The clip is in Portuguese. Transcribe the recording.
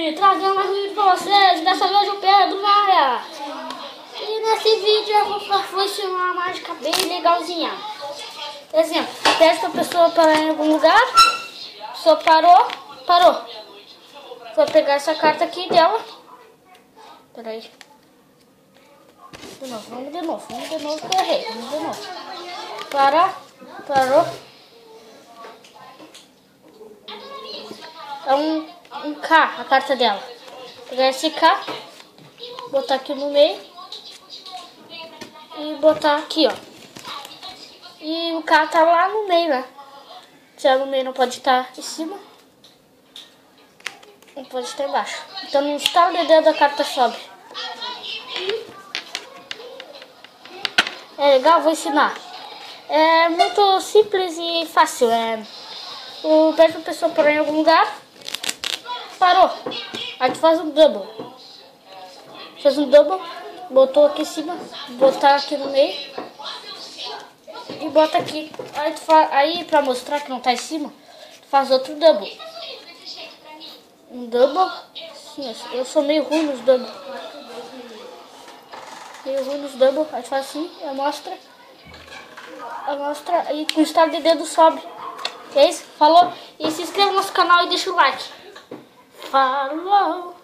Hoje trazendo mais um vídeo pra vocês, dessa vez o Pedro Maia. E nesse vídeo eu vou ensinar uma mágica bem legalzinha. Por exemplo, pede pra pessoa parar em algum lugar, a pessoa parou. Vou pegar essa carta aqui dela. Peraí. Vamos de novo que eu errei. Vamos de novo. Parou. É um K a carta dela. Pegar esse K, botar aqui no meio e botar aqui, ó. E o K tá lá no meio, né? Se é no meio, não pode estar em cima, não pode estar embaixo. Então no estalo de dedo a carta sobe. É legal, vou ensinar. É muito simples e fácil. O pede pra pessoa parar em algum lugar. Parou. Aí tu faz um double. Botou aqui em cima, botar aqui no meio e bota aqui. Aí pra mostrar que não tá em cima, tu faz outro double. Um double. Sim, eu sou meio ruim nos double. Aí tu faz assim, amostra, aí com o estalo de dedo sobe. É isso? Falou? E se inscreva no nosso canal e deixa o like. Falou!